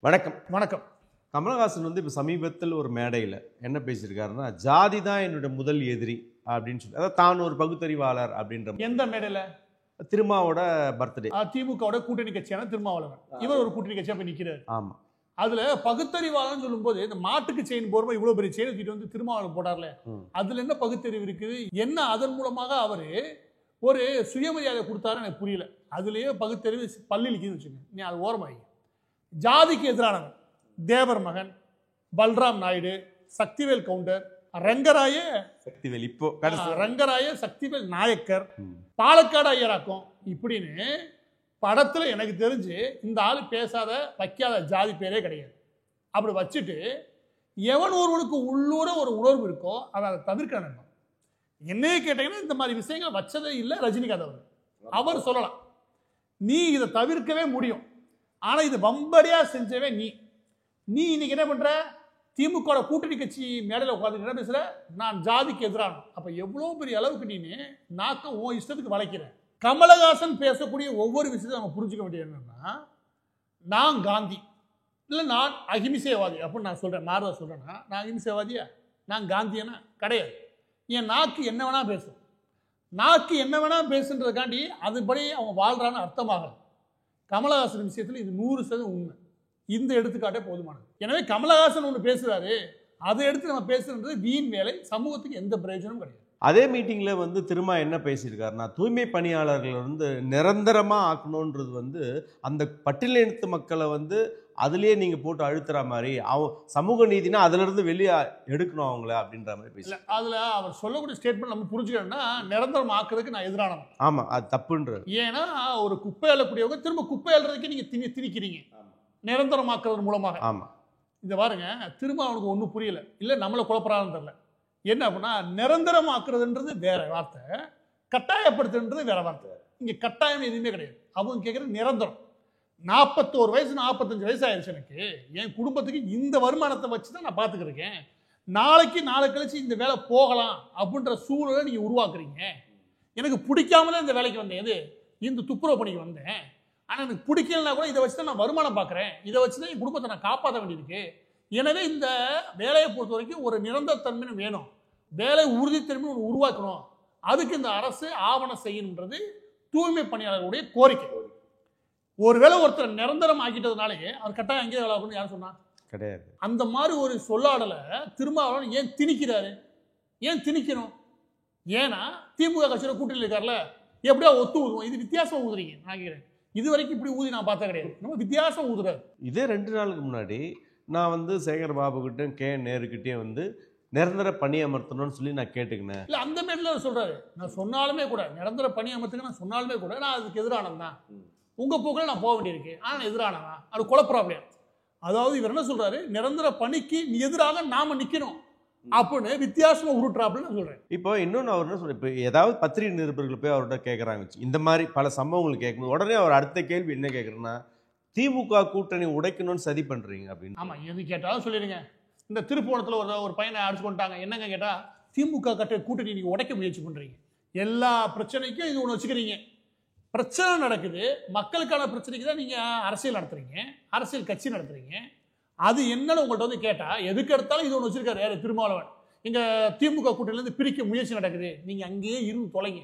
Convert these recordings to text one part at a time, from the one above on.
வணக்கம். வணக்கம். கமலஹாசன் வந்து இப்போ சமீபத்தில் ஒரு மேடையில் என்ன பேசியிருக்காருன்னா, ஜாதி தான் என்னோட முதல் எதிரி அப்படின்னு சொல்லி, அதாவது தான் ஒரு பகுத்தறிவாளர் அப்படின்ற எந்த மேடையில? திருமாவோட பர்த்டே. திமுகவோட கூட்டணி கட்சியான திருமாவளவன் இவர் ஒரு கூட்டணி கட்சியா போய் நிக்கிறாரு. ஆமா, அதுல பகுத்தறிவாளன் சொல்லும் போது இந்த மாட்டுக்கு செயின் போறமா இவ்வளவு பெரிய செயின் தூக்கிட்டு வந்து திருமாவளவன் போடார்ல, அதுல என்ன பகுத்தறிவு இருக்குது? என்ன அதன் மூலமாக அவரு ஒரு சுயமரியாதை கொடுத்தாரு எனக்கு புரியல. அதுலயே பகுத்தறிவு பள்ளிக்குன்னு வச்சுங்க, நீ அது ஓரமாகி ஜாதிக்கு எதிரானவன் தேவர் மகன், பல்ராம் நாயுடு, சக்திவேல் கவுண்டர், ரங்கராய சக்திவேல், இப்போ ரங்கராய சக்திவேல் நாயக்கர், பாலக்காடு ஐயராக்கம் இப்படின்னு படத்துல எனக்கு தெரிஞ்சு இந்த ஆளு பேசாத வைக்காத ஜாதி பேரே கிடையாது. அப்படி வச்சுட்டு எவன் ஒருவனுக்கு உள்ளூர ஒரு உணர்வு இருக்கோ அதை தவிர்க்கணும். என்னையே கேட்டீங்கன்னா இந்த மாதிரி விஷயங்கள் வச்சதே இல்லை ரஜினிகாந்த் அவர் சொல்லலாம், நீ இதை தவிர்க்கவே முடியும். ஆனா இது வம்படியா செஞ்சவே நீ இன்னைக்கு என்ன பண்ற? திமுக கூட்டணி கட்சி மேடையில் உட்காந்து என்ன பேசுற? நான் ஜாதிக்கு எதிரான. அப்ப எவ்வளவு பெரிய அளவுக்கு நீ நாக்க உன் இஷ்டத்துக்கு வளைக்கிற. கமலஹாசன் பேசக்கூடிய ஒவ்வொரு விஷயத்தையும் நம்ம புரிஞ்சுக்க வேண்டியது என்னன்னா, நான் காந்தி இல்லை நான் அகிம்சைவாதி அப்படின்னு நான் சொல்றேன். மாறுதா சொல்றேன்னா நான் அகிம்சைவாதியா, நான் காந்தியனா கிடையாது. என் நாக்கு என்ன வேணா பேசும். நாக்கு என்ன வேணா பேசுன்றதுக்காண்டி அதுபடி அவங்க வாழ்றான்னு அர்த்தமாக. கமலஹாசன் விஷயத்தில் இது 100% உண்மை. இந்த எடுத்துக்காட்டே போதுமானது. எனவே கமலஹாசன் ஒன்று பேசுறாரு, அதை எடுத்து நம்ம பேசுறது வீண் வேலை, சமூகத்துக்கு எந்த பிரயோஜனமும் கிடையாது. அதே மீட்டிங்ல வந்து திருமா என்ன பேசியிருக்காருன்னா, தூய்மை பணியாளர்கள் வந்து நிரந்தரமா ஆக்கணுன்றது வந்து அந்த பட்டியலினத்து மக்களை வந்து அதுலயே நீங்க போட்டு அழுத்துற மாதிரி, சமூக நீதினா அதுல இருந்து வெளியே எடுக்கணும் அவங்கள அப்படின்ற மாதிரி பேசல. அதுல அவர் சொல்லக்கூடிய ஸ்டேட்மெண்ட் நம்ம புரிஞ்சுக்கணும்னா, நிரந்தரம் ஆக்குறதுக்கு நான் எதிரானவன். ஆமா, அது தப்புன்றது. ஏன்னா ஒரு குப்பை அள்ளக்கூடியவங்க திரும்ப குப்பை அள்ளுறதுக்கு நீங்க திணிக்கிறீங்க நிரந்தரமாக்குறது மூலமாக. ஆமா, இந்த பாருங்க, திரும்ப அவனுக்கு ஒன்றும் புரியல, இல்லை நம்மளை குழப்பறான்னு தெரியல. என்ன அப்படின்னா, நிரந்தரமாக்குறதுன்றது வேற வார்த்தை, கட்டாயப்படுத்துன்றது வேற வார்த்தை. இங்க கட்டாயம் எதுவுமே கிடையாது. அவங்க கேட்கறது நிரந்தரம். 41 வயசு 45 வயசு ஆயிடுச்சு எனக்கு. என் குடும்பத்துக்கு இந்த வருமானத்தை வச்சு தான் நான் பார்த்துக்கிறேன். நாளை கழிச்சு இந்த வேலை போகலாம் அப்படின்ற சூழலை நீங்க உருவாக்குறீங்க. எனக்கு பிடிக்காமலே இந்த வேலைக்கு வந்தேன், எது இந்த துப்புரவு பணிக்கு வந்தேன். ஆனால் எனக்கு பிடிக்கலனா கூட இதை வச்சு தான் நான் வருமானம் பார்க்குறேன், இதை வச்சு தான் என் குடும்பத்தை நான் காப்பாற்ற வேண்டியிருக்கு. எனவே இந்த வேலையை பொறுத்த வரைக்கும் ஒரு நிரந்தர தன்மை வேணும், வேலை உறுதித்தன்மை உருவாக்கணும். அதுக்கு இந்த அரசு ஆவணம் செய்யணுன்றது தூய்மை பணியாளர்களுடைய கோரிக்கை. ஒருவேளை ஒருத்தர் நிரந்தரம் ஆக்கிட்டதுனாலே அவர் கட்டாயம் அங்கேயே வேலை ஆகணும்னு யார் சொன்னா? கிடையாது. அந்த மாதிரி ஒரு சொல்லாடலை திருமாவளவன் ஏன் திணிக்கிறாரு? ஏன் திணிக்கணும்? ஏன்னா திமுக கட்சியோட கூட்டணியில் இருக்கார்ல, எப்படியா ஒத்து ஊதுவோம். இது வித்தியாசம் ஊதுறீங்க. நான் கேட்கிறேன், இது வரைக்கும் இப்படி ஊதி நான் பார்த்தா கிடையாது. நம்ம வித்தியாசம் ஊதுறாரு. இதே 2 நாளுக்கு முன்னாடி நான் வந்து சேகர் பாபு கிட்டே நேருக்கிட்டே வந்து நிரந்தர பணி அமர்த்தணும்னு சொல்லி நான் கேட்டுக்கினேன். இல்லை, அந்த மேட்டில் சொல்றாரு. நான் சொன்னாலுமே கூட நிரந்தர பணி அமர்த்துக்கு நான் சொன்னாலுமே கூட நான் அதுக்கு எதிரானது தான். உங்க போக்கில் நான் போக வேண்டியிருக்கு, ஆனால் நான் எதிரானவன். அது குழப்பறாப்லையா? அதாவது இவர் என்ன சொல்றாரு, நிரந்தர பணிக்கு எதிராக நாம நிக்கணும் அப்படின்னு வித்தியாசமா உருட்டுறாப்புல நான் சொல்றேன். இப்போ இன்னொன்று அவர் என்ன சொல்ற, இப்போ ஏதாவது பத்திரிகை நிருபர்கள் போய் அவர்கிட்ட கேட்குறாங்க, இந்த மாதிரி பல சம்பவங்கள் கேட்கும்போது உடனே அவர் அடுத்த கேள்வி என்ன கேட்குறேன்னா, திமுக கூட்டணி உடைக்கணும்னு சதி பண்றீங்க அப்படின்னு. ஆமா, எது கேட்டாலும் சொல்லிடுங்க. இந்த திருப்போணத்தில் ஒரு பையனை அடிச்சு கொண்டாங்க. என்னங்க கேட்டா, திமுக கூட்டணி நீங்க உடைக்க முயற்சி பண்றீங்க, எல்லா பிரச்சனைக்கும் இது ஒன்று வச்சுக்கிறீங்க. பிரச்சனை நடக்குது, மக்களுக்கான பிரச்சனைக்கு தான் நீங்க அரசியல் நடத்துறீங்க, அரசியல் கட்சி நடத்துறீங்க. அது என்னன்னு உங்கள்கிட்ட வந்து கேட்டா, எதுக்கு எடுத்தாலும் இது ஒன்று வச்சிருக்காரு யாரு? திருமாவளவன். எங்க திமுக கூட்டணியிலேருந்து பிரிக்க முயற்சி நடக்குது, நீங்க அங்கேயே இருந்து தொலைங்க,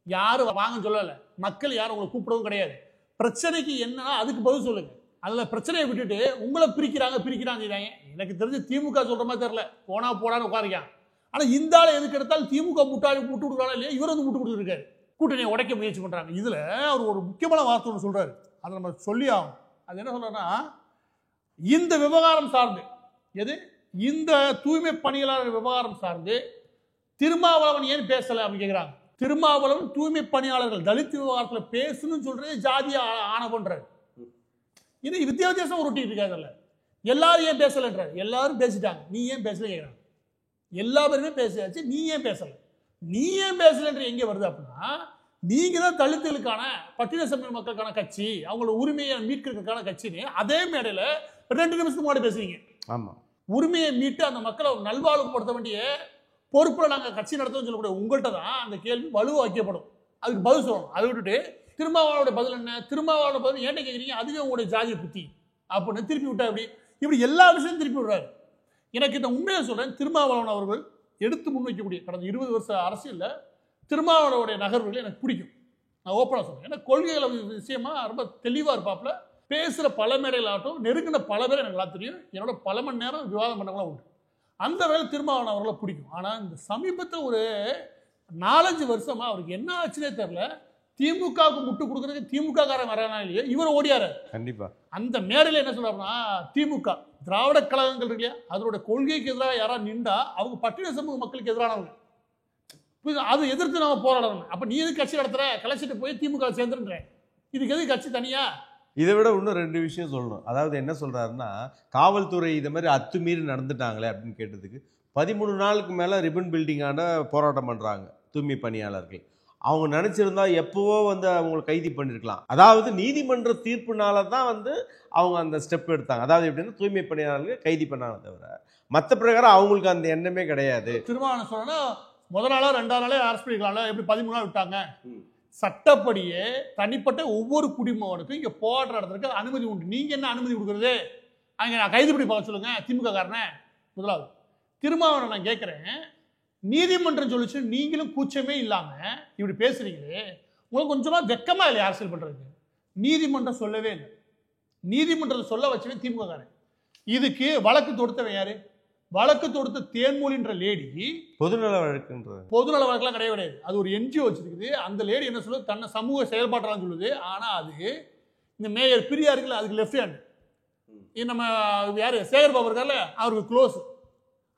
யாரும் வாங்கன்னு சொல்லலை, மக்கள் யாரும் உங்களை கூப்பிடவும் கிடையாது. பிரச்சனைக்கு என்னன்னா அதுக்கு பதில் சொல்லுங்க. அதில் பிரச்சனையை விட்டுட்டு உங்களை பிரிக்கிறாங்க. எனக்கு தெரிஞ்சு திமுக சொல்ற மாதிரி தெரியல, போனா போடான்னு உட்காருக்கான். ஆனால் இந்த ஆளை எதுக்கு எடுத்தாலும் திமுக முட்டாளி முட்டு கொடுக்குறாங்க இல்லையா, இவர் வந்து முட்டு கொடுத்துருக்காரு, கூட்டணியை உடைக்க முயற்சி பண்றாங்க. இதுல அவர் ஒரு முக்கியமான வார்த்தை ஒன்று சொல்றாரு, அதை நம்ம சொல்லி ஆகும். அது என்ன சொல்றாருன்னா, இந்த விவகாரம் சார்ந்து, எது இந்த தூய்மை பணியாளர் விவகாரம் சார்ந்து திருமாவளவன் ஏன் பேசல அப்படின்னு கேட்கிறாங்க. திருமாவளவன் தூய்மை பணியாளர்கள் தலித் விவகாரத்தில் பேசணும்னு சொல்றது ஜாதிய ஆணவன்றார். இது வித்தியாசம் உருட்டிட்டு இருக்காங்கல்ல. எல்லாரும் ஏன் பேசலன்றார். எல்லாரும் பேசிட்டாங்க, நீ ஏன் பேசல கேட்கிறாங்க. எல்லா பேருமே பேசியாச்சு, நீ ஏன் பேசலன்ற எங்கே வருது அப்படின்னா, நீங்க தான் தலித்துகளுக்கான பட்டியல சமூக மக்களுக்கான கட்சி, அவங்களோட உரிமையை மீட்கிறதுக்கான கட்சின்னு அதே மேடையில 2 நிமிஷத்துக்கு முன்னாடி பேசுறீங்க. ஆமா, உரிமையை மீட்டு அந்த மக்களை நல்வாழ்வுப்படுத்த வேண்டிய பொறுப்புல நாங்கள் கட்சி நடத்தணும்னு சொல்லக்கூடிய உங்கள்கிட்ட தான் அந்த கேள்வி வலுவா வைக்கப்படும். அதுக்கு பதில் சொல்லணும். அதை விட்டுட்டு திருமாவளவோட பதில் என்ன, திருமாவளவோட பதில் ஏன்ட்ட கேட்குறீங்க, அதுவே உங்களுடைய ஜாதிய புத்தி. அப்படின்னு திருப்பி விட்டா இப்படி எல்லா விஷயத்தையும் திருப்பி விடுறாரு. எனக்கு இந்த உண்மையை சொல்றேன், திருமாவளவன் அவர்கள் எடுத்து முன்வைக்கக்கூடிய கடந்த 20 வருஷ அரசியல்ல திருமாவளவனுடைய நகர்வுகள் எனக்கு பிடிக்கும். நான் ஓப்பனாக சொல்றேன். ஏன்னா கொள்கைகளை விஷயமா ரொம்ப தெளிவாக இருப்பாப்புல. பேசுகிற பல மேடைகள் ஆகட்டும், நெருங்கின பல பேர் எனக்கு எல்லாம் தெரியும். என்னோட பல மணி நேரம் விவாதம் பண்ணவங்களாம் உண்டு. அந்த வேலை திருமாவளவன் அவர்களை பிடிக்கும். ஆனால் இந்த சமீபத்தில் ஒரு 4-5 வருஷமா அவருக்கு என்ன ஆச்சுன்னே தெரியல. திமுகவுக்கு முட்டு கொடுக்குறதுக்கு திமுக காரன் வரானா இல்லையா, இவர் ஓடியாரு. கண்டிப்பா அந்த மேடையில் என்ன சொல்றாருன்னா, திமுக திராவிட கழகங்கள் இருக்கு இல்லையா, அதோட கொள்கைக்கு எதிராக யாராவது நின்றா அவங்க பட்டியல சமூக மக்களுக்கு எதிரானவங்க, அதை எதிர்த்து நம்ம போராடணும். அப்ப நீ எதுக்கு கட்சி நடத்துற, கலைச்சிட்டு போய் திமுக சேர்ந்துன்ற, இதுக்கு எதுக்கு கட்சி தனியா? இதை விட இன்னும் 2 விஷயம் சொல்லணும். அதாவது என்ன சொல்றாருன்னா, காவல்துறை இதை மாதிரி அத்துமீறி நடந்துட்டாங்களே அப்படின்னு கேட்டதுக்கு 13 நாளுக்கு மேல ரிப்பன் பில்டிங்கான போராட்டம் பண்றாங்க தூய்மை பணியாளர்கள். அவங்க நினைச்சிருந்தா எப்பவோ அவங்களை கைது பண்ணிருக்கலாம். அதாவது நீதிமன்ற தீர்ப்புனால தான் அவங்க அந்த ஸ்டெப் எடுத்தாங்க. அதாவது எப்படின்னா தூய்மை பணியாளர்கள் கைது பண்ணாங்க தவிர மற்ற பிரகாரம் அவங்களுக்கு அந்த எண்ணமே கிடையாது. திருமாவளவன் சொன்னா முதல் நாளோ 2ஆம் நாளே அரெஸ்ட் பண்ணிக்கலாம்ல, எப்படி 13 நாள் விட்டாங்க? சட்டப்படியே தனிப்பட்ட ஒவ்வொரு குடிமகனுக்கும் இங்க போராட்டம் நடத்துறதுக்கு அனுமதி உண்டு. நீங்க என்ன அனுமதி கொடுக்குறது? அங்க நான் கைது பண்ணி பார்க்க சொல்லுங்க திமுக காரனை. முதலாவது திருமாவளவன் நான் கேட்கிறேன், நீதிமன்றம் சொல்லிச்சு நீங்களும் கூச்சமே இல்லாம இப்படி பேசுறீங்களே, உங்களுக்கு கொஞ்சமா வெக்கமா இல்லையா அரசியல் பண்றதுக்கு? நீதிமன்றம் சொல்லவே இல்லை. நீதிமன்றத்தை சொல்ல வச்சவே திமுக காரன். இதுக்கு வழக்கு தொடுத்தவன் யாரு? வழக்கு தொடுத்த தேன்மொழின்ற லேடி பொதுநல வழக்குன்றது. பொதுநல வழக்கெல்லாம் கிடையவே கிடையாது. அது ஒரு என்ஜிஓ வச்சிருக்குது. அந்த லேடி என்ன சொல்லுது, தன்னை சமூக செயல்பாட்டெல்லாம் சொல்லுது. ஆனா அது இந்த மேயர் பிரியா இருக்குல்ல, அதுக்கு லெஃப்ட் ஹேண்ட். நம்ம யாரு சேகர் பாபு இருக்கார்ல, அவருக்கு க்ளோஸ்.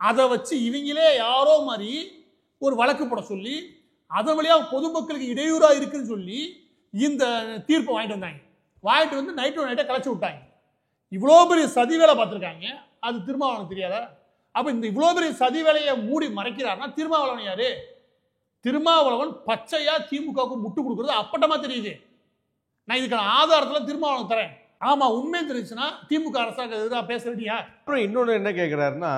அதை வச்சு இவங்களே யாரோ மாதிரி ஒரு வழக்கு போட சொல்லி அதன் வழியா பொதுமக்களுக்கு இடையூறா இருக்குன்னு சொல்லி இந்த தீர்ப்பை வாங்கிட்டு வந்தாங்க. வாங்கிட்டு நைட்டை கலைச்சி விட்டாங்க. இவ்வளோ பெரிய சதி வேலை பார்த்துருக்காங்க. அது திருமாவளவன் தெரியாதா? அப்ப இந்த இவ்வளோ பெரிய சதி வேலையை மூடி மறைக்கிறார்னா திருமாவளவன் யாரு? திருமாவளவன் பச்சையா திமுகவுக்கு முட்டு கொடுக்குறது அப்பட்டமா தெரியுது. நான் இதுக்கான ஆதாரத்தில் திருமாவளவன் தரேன். ஆமா உண்மை தெரிஞ்சுன்னா திமுக அரசாங்க எதிராக பேச வேண்டியா? அப்புறம் இன்னொன்று என்ன கேட்கிறாருன்னா,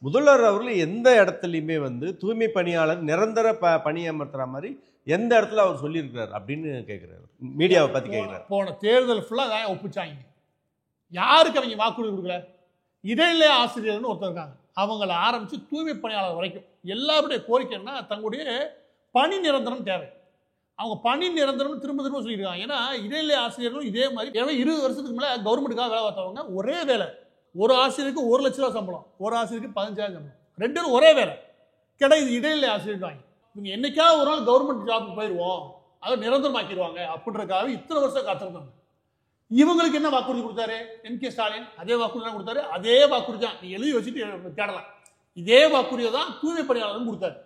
முதல்வர் அவர்கள் எந்த இடத்துலையுமே தூய்மை பணியாளர் நிரந்தர பணியமர்த்துற மாதிரி எந்த இடத்துல அவர் சொல்லியிருக்கிறார் அப்படின்னு கேட்கிறாரு. மீடியாவை பத்தி கேட்கிறார். போன தேர்தல் ஃபுல்லாக தான் ஒப்பிச்சாங்க. யாருக்கு அவங்க வாக்குறுதி கொடுக்கல? இடைநிலை ஆசிரியர்னு ஒருத்தர் இருக்காங்க. அவங்கள ஆரம்பிச்சு தூய்மை பணியாளர் வரைக்கும் எல்லாருடைய கோரிக்கைன்னா தங்களுடைய பணி நிரந்தரம் தேவை. அவங்க பணி நிரந்தரம் திரும்ப திரும்ப சொல்லியிருக்காங்க. ஏன்னா இடைநிலை ஆசிரியர்களும் இதே மாதிரி 20 வருஷத்துக்கு மேலே கவர்மெண்ட்டுக்காக வேலை பார்த்தவங்க. ஒரே வேலை, ஒரு ஆசிரியருக்கு 1 லட்ச ரூபா சம்பளம், ஒரு ஆசிரியருக்கு 15,000 சம்பளம், 2 பேரும் ஒரே வேலை கிடையாது. இடைநிலை ஆசிரியர் வாங்கி இவங்க என்னைக்காவது ஒரு நாள் கவர்மெண்ட் ஜாப் போயிடுவோம், அதை நிரந்தரமாக்கிடுவாங்க அப்படின்றதுக்காக இத்தனை வருஷம் காத்திருந்தாங்க. இவங்களுக்கு என்ன வாக்குறுதி கொடுத்தாரு? என்.கே. ஸ்டாலின் அதே வாக்குறுதி தான் கொடுத்தாரு. அதே வாக்குறுதி தான் நீ எழுதி வச்சுட்டு தேடலாம். இதே வாக்குறுதியை தான் தூய்மை பணியாளரும் கொடுத்தாரு.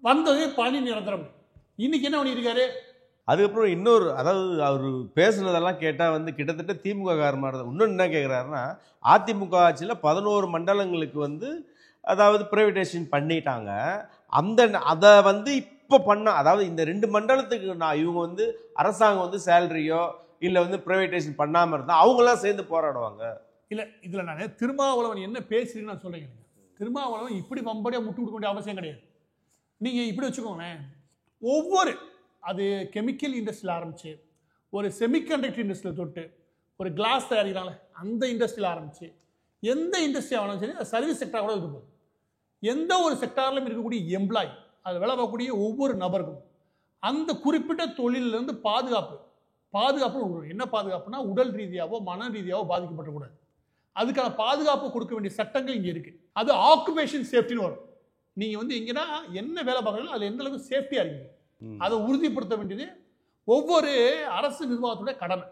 வந்தது பணி நிரந்தரம். இன்னைக்கு என்ன பண்ணியிருக்காரு? அதுக்கப்புறம் இன்னொரு, அதாவது அவர் பேசுனதெல்லாம் கேட்டால் கிட்டத்தட்ட திமுக காரமாக இன்னொன்று என்ன கேட்குறாருன்னா, அதிமுக ஆட்சியில் 11 மண்டலங்களுக்கு அதாவது பிரைவேடைசேஷன் பண்ணிட்டாங்க. அதை இப்போ பண்ண, அதாவது இந்த 2 மண்டலத்துக்கு இவங்க அரசாங்கம் சேலரியோ இல்லை பிரைவேடைசேஷன் பண்ணாமல் இருந்தால் அவங்களாம் சேர்ந்து போராடுவாங்க. இல்லை இதில் நான் திருமாவளவன் என்ன பேசுறீங்கன்னு நான் சொல்கிறேன். திருமாவளவன் இப்படி வம்படியாக முட்டு கொடுக்க வேண்டிய அவசியம் கிடையாது. நீங்கள் இப்படி வச்சுக்கோங்களேன், ஒவ்வொரு அது கெமிக்கல் இண்டஸ்ட்ரியில் ஆரம்பிச்சு, ஒரு செமிகண்டக்டர் இண்டஸ்ட்ரியில் தொட்டு, ஒரு கிளாஸ் தயாரிக்கிறாங்களே அந்த இண்டஸ்ட்ரியில் ஆரம்பிச்சு, எந்த இண்டஸ்ட்ரி ஆனாலும் சரி, சர்வீஸ் செக்டராக கூட இருக்கும். எந்த ஒரு செக்டார்லையும் இருக்கக்கூடிய எம்ப்ளாய், அது வேலை பார்க்கக்கூடிய ஒவ்வொரு நபருக்கும் அந்த குறிப்பிட்ட தொழிலிருந்து பாதுகாப்பு என்ன பாதுகாப்புனா, உடல் ரீதியாவோ மன ரீதியாவோ பாதிக்கப்படக்கூடாது. அதுக்கான பாதுகாப்பு கொடுக்க வேண்டிய சட்டங்கள் இங்கே இருக்கு. அது ஆக்குபேஷன் சேஃப்டின்னு வரும். நீங்க எங்கன்னா என்ன வேலை பார்க்குறீங்களோ அதில் எந்த அளவுக்கு சேஃப்டியா இருக்கீங்க அதை உறுதிப்படுத்த வேண்டியது ஒவ்வொரு அரசு நிர்வாகத்தோட கடமை.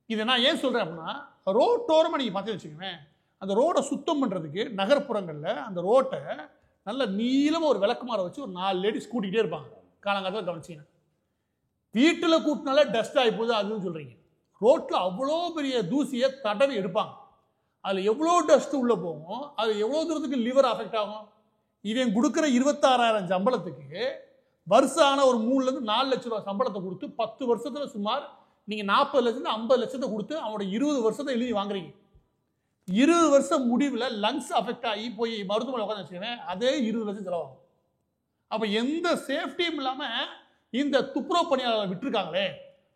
இதை நான் ஏன் சொல்றேன் அப்படின்னா, ரோட்டோரமாக நீங்க பார்த்து வச்சுக்கோங்க, அந்த ரோடை சுத்தம் பண்றதுக்கு நகர்ப்புறங்கள்ல அந்த ரோட்டை நல்ல நீளமாக ஒரு விளக்குமாற வச்சு ஒரு 4 லேடிஸ் கூட்டிகிட்டே இருப்பாங்க. காலங்காலத்தில் கவனிச்சிங்கன்னா வீட்டில் கூட்டினால டஸ்ட் ஆகி போகுது அதுன்னு சொல்றீங்க. ரோட்டில் அவ்வளோ பெரிய தூசியை தடவி எடுப்பாங்க. அதில் எவ்வளோ டஸ்ட் உள்ளே போகும், அது எவ்வளோ தூரத்துக்கு லிவர் அஃபெக்ட் ஆகும். இவன் கொடுக்குற 26,000 சம்பளத்துக்கு வருஷம் ஆன ஒரு 3-4 லட்ச ரூபா சம்பளத்தை கொடுத்து 10 வருஷத்தில் சுமார் நீங்கள் 40 லட்சத்து 50 லட்சத்தை கொடுத்து அவனோட 20 வருஷத்தை எழுதி வாங்குறீங்க. 20 வருஷம் முடிவில் லங்ஸ் அஃபெக்ட் ஆகி போய் மருத்துவமனை உட்காந்து வச்சுக்கவேன், அதே 20 லட்சம் செலவாகும். அப்போ எந்த சேஃப்டியும் இல்லாமல் இந்த துப்புரவு பணியாளர்களை விட்டுருக்காங்களே,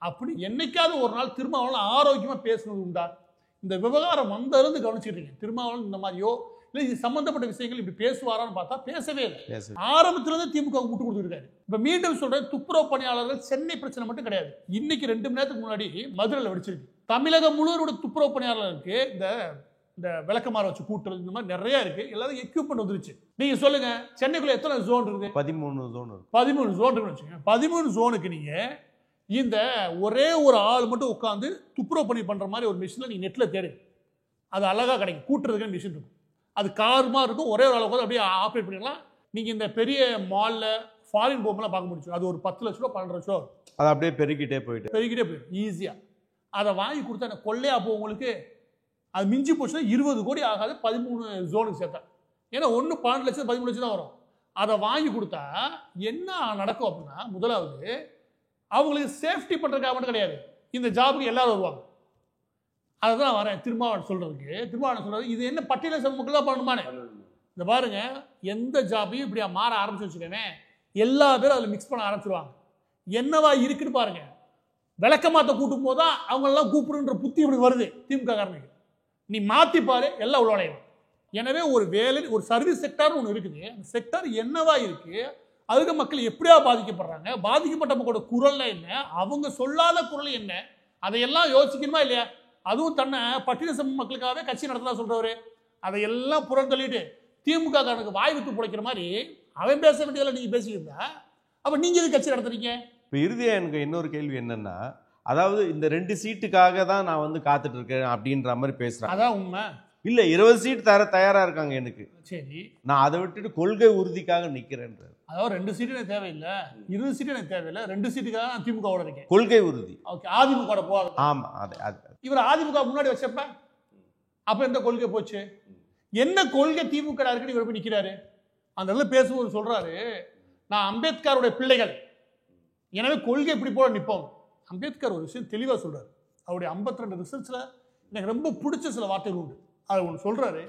அப்படி என்னைக்காவது ஒரு நாள் திருமாவளவன் ஆரோக்கியமாக பேசுனது உண்டா? இந்த விவகாரம் வந்திருந்து கவனிச்சுட்டு இருக்கேன். திருமாவளவன் இந்த மாதிரியோ இல்லை இது சம்பந்தப்பட்ட விஷயங்கள் இப்படி பேசுவாரான்னு பார்த்தா பேசவே இல்லை. ஆரம்பத்துல இருந்து திமுக முட்டு கொடுத்துருக்காரு. இப்ப மீண்டும் சொல்றேன், துப்புரவு பணியாளர்கள் சென்னை பிரச்சனை மட்டும் கிடையாது. இன்னைக்கு 2 மணி நேரத்துக்கு முன்னாடி மதுரையில் வெடிச்சிருக்கு. தமிழகம் முழுவதோட துப்புரவு பணியாளர்களுக்கு இந்த விளக்கமாற வச்சு கூட்டுறது இந்த மாதிரி நிறைய இருக்கு. எல்லாரும் எக்யூப்மெண்ட் வந்துருச்சு. நீங்க சொல்லுங்க, சென்னைக்குள்ள எத்தனை ஜோன் இருக்குது? 13 ஜோன் இருக்கு. 13 ஜோன் இருக்குன்னு வச்சுக்கோங்க. 13 ஜோனுக்கு நீங்க இந்த ஒரே ஒரு ஆள் மட்டும் உட்காந்து துப்புரவு பணி பண்ற மாதிரி ஒரு மிஷினை நீங்க நெட்ல தேடுங்க. அது அழகா கிடைக்கும். கூட்டுறதுக்கு மிஷின் இருக்கும். அது கார் மாதிரி இருக்கும். ஒரே ஒரு ஆள் உட்காந்து அப்படியே ஆப்ரேட் பண்ணிடலாம். நீங்க இந்த பெரிய மால்ல ஃபாரின் போமெல்லாம் பார்க்க முடியும். அது ஒரு 10 லட்ச ரூபா 12 லட்சம் அது அப்படியே பெருகிட்டே போயிடும் ஈஸியா. அதை வாங்கி கொடுத்தா கொள்ளையா போ உங்களுக்கு. அது மிஞ்சி போச்சுன்னா 20 கோடி ஆகாது. 13 ஜோனுக்கு சேர்த்தா. ஏன்னா 12 லட்சம் 13 லட்சம் தான் வரும். அதை வாங்கி கொடுத்தா என்ன நடக்கும் அப்படின்னா, முதலாவது அவங்களுக்கு சேஃப்டி பண்றதுக்காக மட்டும் கிடையாது, இந்த ஜாபுக்கு எல்லாரும் வருவாங்க. அதை தான் வரேன் திருமாவளவன் சொல்றதுக்கு. திருமாவளவன் சொல்றது இது என்ன பட்டியல மக்கள் தான் பண்ணணுமானே. இந்த பாருங்க, எந்த ஜாபையும் இப்படியா மாற ஆரம்பிச்சு வச்சுக்கவே எல்லா பேரும் அதில் மிக்ஸ் பண்ண ஆரம்பிச்சிருவாங்க. என்னவா இருக்குன்னு பாருங்க. விளக்க மாத்த கூட்டும் போதுதான் அவங்க எல்லாம் கூப்பிடுன்ற புத்தி இப்படி வருது திமுக காரனுக்கு. நீ மாத்தி பாரு, எல்லாம் உள்நுழையும். எனவே ஒரு வேலை, ஒரு சர்வீஸ் செக்டார் ஒன்று இருக்குது. அந்த செக்டார் என்னவா இருக்கு, அதுக்கு மக்கள் எப்படியா பாதிக்கப்படுறாங்க, பாதிக்கப்பட்ட மக்களோட குரல் என்ன, அவங்க சொல்லாத குரல் என்ன, அதையெல்லாம் யோசிக்கணுமா இல்லையா? அதுவும் தன்னை பட்டியல சமூக மக்களுக்காகவே கட்சி நடத்தலாம் சொல்றவரு. அதையெல்லாம் புறந்தள்ளிட்டு திமுக காரனுக்கு வாய் விட்டு பிழைக்கிற மாதிரி அவன் பேச வேண்டியதில்லை நீங்க பேசிக்கிட்டா, அப்ப நீங்க எது கட்சி நடத்துறீங்க? இப்போ இறுதியா எனக்கு இன்னொரு கேள்வி என்னன்னா, அதாவது இந்த 2 சீட்டுக்காக தான் நான் வந்து காத்துட்டு இருக்கேன் அப்படின்ற மாதிரி பேசுறேன். அதான் உண்மை. இல்ல 20 சீட் தர தயாரா இருக்காங்க எனக்கு. சரி, நான் அதை விட்டுட்டு கொள்கை உறுதிக்காக நிக்கிறேன். அதாவது 2 சீட்டு எனக்கு தேவையில்லை, 20 சீட்டு எனக்கு தேவையில்லை, 2 சீட்டுக்காக நான் திமுகவோட இருக்கேன். கொள்கை உறுதி. ஓகே, அதிமுக போவாங்க. ஆமா, இவர் அதிமுக முன்னாடி வச்சப்ப அப்ப எந்த கொள்கை போச்சு? என்ன கொள்கை திமுக இருக்குன்னு இவர் போய் நிக்கிறாரு. அந்த இடத்துல பேசும்போது சொல்றாரு, நான் அம்பேத்கருடைய பிள்ளைகள், எனவே கொள்கை இப்படி போல நிற்போம். அம்பேத்கர் ஒரு விஷயம் தெளிவா சொல்றாரு. அவருடைய 52 ரிசர்ச்ல எனக்கு ரொம்ப பிடிச்ச சில வார்த்தைகள் உண்டு. அது ஒன்று சொல்றாரு,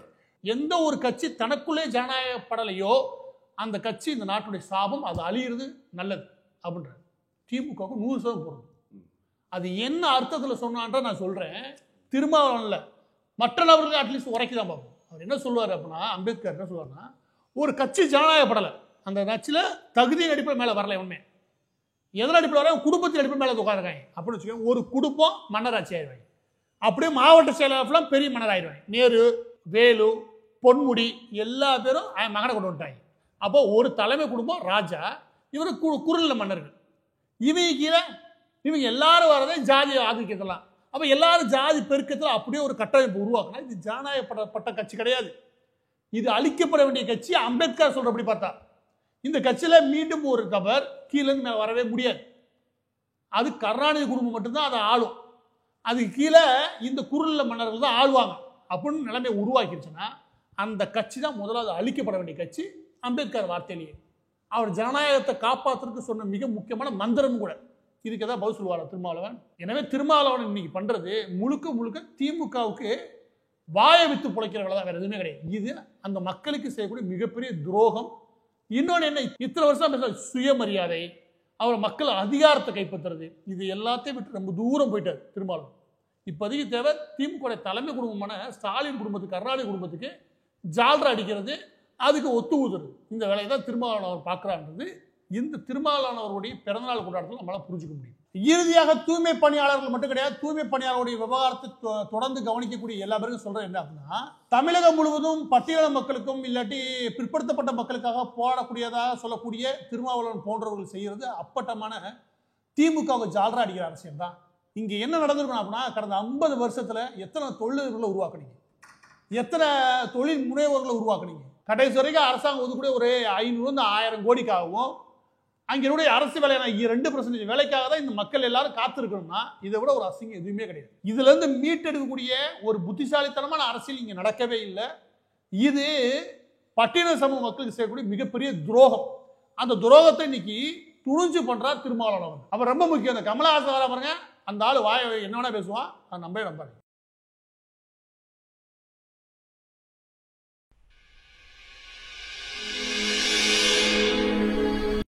எந்த ஒரு கட்சி தனக்குள்ளே ஜனநாயகப்படலையோ அந்த கட்சி இந்த நாட்டுடைய சாபம், அது அழியிறது நல்லது அப்படின்றாரு. திமுகவுக்கு 100% போறது. அது என்ன அர்த்தத்தில் சொன்னான்ற நான் சொல்றேன். திருமாவளவன்ல மற்ற நபர்களுக்கு அட்லீஸ்ட் உரைக்குதான் பார்ப்போம். அவர் என்ன சொல்லுவார் அப்படின்னா, அம்பேத்கர் என்ன சொல்லுவாருன்னா, ஒரு கட்சி ஜனநாயகப்படலை, அந்த கட்சியில் தகுதியின் அடிப்படையில் மேலே வரல, உண்மை எதன் அடிப்படையில் வர குடும்பத்தின் அடிப்படையில் மேலே உட்காந்துருக்காங்க அப்படின்னு வச்சுக்கோங்க. ஒரு குடும்பம் மன்னராட்சி ஆயிடுவாங்க. அப்படியே மாவட்ட செயலாளர்லாம் பெரிய மன்னர் ஆயிடுவாங்க. நேரு, வேலு, பொன்முடி எல்லா பேரும் மகனை கொண்டு வந்துட்டாங்க. அப்போ ஒரு தலைமை குடும்பம் ராஜா, இவர் குறுநில மன்னர்கள். இவங்க கீழே இவங்க எல்லாரும் வரதே ஜாதி ஆதிக்கத்தெல்லாம். அப்போ எல்லாரும் ஜாதி பெருக்கத்தில் அப்படியே ஒரு கட்டமைப்பு உருவாக்கினா இது ஜனநாயகப்பட்ட கட்சி கிடையாது. இது அழிக்கப்பட வேண்டிய கட்சி. அம்பேத்கர் சொல்றபடி பார்த்தா இந்த கட்சியில மீண்டும் ஒரு நபர் கீழேருந்து மேலே வரவே முடியாது. அது கருணாநிதி குடும்பம் மட்டும்தான் அதை ஆளும். அதுக்கு கீழே இந்த குறுநில மன்னர்கள் தான் ஆளுவாங்க அப்படின்னு நிலைமை உருவாக்கிடுச்சுன்னா அந்த கட்சி தான் முதலாவது அழிக்கப்பட வேண்டிய கட்சி. அம்பேத்கர் வார்த்தையிலேயே அவர் ஜனநாயகத்தை காப்பாற்றுறதுக்கு சொன்ன மிக முக்கியமான மந்திரம் கூட. இதுக்கு எதாவது பதில் சொல்லுவார் திருமாவளவன். எனவே திருமாவளவன் இன்னைக்கு பண்றது முழுக்க முழுக்க திமுகவுக்கு வாயை வித்து பிழைக்கிற வேலை தான், வேற எதுவுமே கிடையாது. இது அந்த மக்களுக்கு செய்யக்கூடிய மிகப்பெரிய துரோகம். இன்னொன்று என்ன, இத்தனை வருஷம் சுயமரியாதை, அவர் மக்கள் அதிகாரத்தை கைப்பற்றுறது, இது எல்லாத்தையும் விட்டு ரொம்ப தூரம் போயிட்டார் திருமாவளவன். இப்போதைக்கு தேவை திமுக தலைமை குடும்பமான ஸ்டாலின் குடும்பத்துக்கு, கருணாநிதி குடும்பத்துக்கு ஜால்ரா அடிக்கிறது, அதுக்கு ஒத்து ஊதுறது. இந்த வேலையை தான் திருமாவளவன் அவர் பார்க்குறான்றது இந்த திருமாவளவன் அவருடைய பிறந்தநாள் கொண்டாட்டத்தில் நம்மளால் புரிஞ்சுக்க முடியும். இறுதியாக தூய்மை பணியாளர்கள் மட்டும் கிடையாது, தூய்மை பணியாளருடைய விவகாரத்தை தொடர்ந்து கவனிக்கக்கூடிய எல்லா பேருக்கும் சொல்றது என்ன அப்படின்னா, தமிழகம் முழுவதும் பட்டியல மக்களுக்கும் இல்லாட்டி பிற்படுத்தப்பட்ட மக்களுக்காக போராடக்கூடியதாக சொல்லக்கூடிய திருமாவளவன் போன்றவர்கள் செய்யறது அப்பட்டமான திமுக ஜால்ரா அடிக்கிற அரசியல் தான். இங்க என்ன நடந்திருக்கணும் அப்படின்னா, கடந்த 50 வருஷத்துல எத்தனை தொழில்களை உருவாக்குனீங்க, எத்தனை தொழில் முனைவோர்களை உருவாக்குனீங்க. கடைசி வரைக்கும் அரசாங்கம் ஒதுக்கூடிய ஒரு 500-1000 கோடிக்காகவும் அங்கே அரசு வேலையான 2% வேலைக்காக தான் இந்த மக்கள் எல்லாரும் காத்திருக்கணும்னா இதை விட ஒரு அசிங்கம் எதுவுமே கிடையாது. இதுல இருந்து மீட்டெடுக்கக்கூடிய ஒரு புத்திசாலித்தனமான அரசியல் இங்க நடக்கவே இல்லை. இது பட்டியல சமூக மக்களுக்கு செய்யக்கூடிய மிகப்பெரிய துரோகம். அந்த துரோகத்தை இன்னைக்கு துணிஞ்சு பண்றார் திருமாவளவன். அவர் ரொம்ப முக்கியம். அந்த கமலஹாசன் வர பாருங்க, அந்த ஆளு வாய என்ன வேணா பேசுவான், நான் நம்பவே நம்பாரு.